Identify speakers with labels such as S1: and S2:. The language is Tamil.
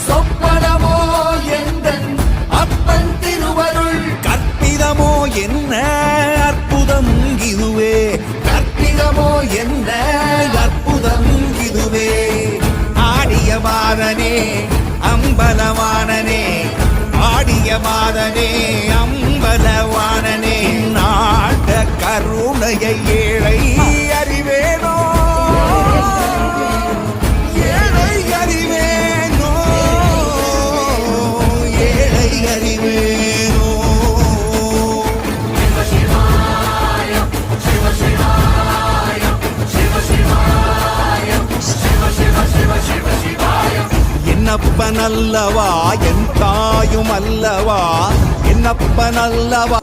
S1: சொப்பனமோ எந்தன் அப்பன் திருவருள்,
S2: கற்பிதமோ என்ன அற்புதம் இதுவே,
S1: கற்பிதமோ என்ன
S2: அற்புதம் இதுவே. ஆடிய மாதனே அம்பலவானனே, ஆடிய மாதனே அம்பலவானனே, நாட கருணையை ஏழை அறிவேனோ, ஏழை அறிவேனோ, ஏழை அறிவேனோ. என்னப்பன் அல்லவா என் தாயும் அல்லவா, என்னப்பன் அல்லவா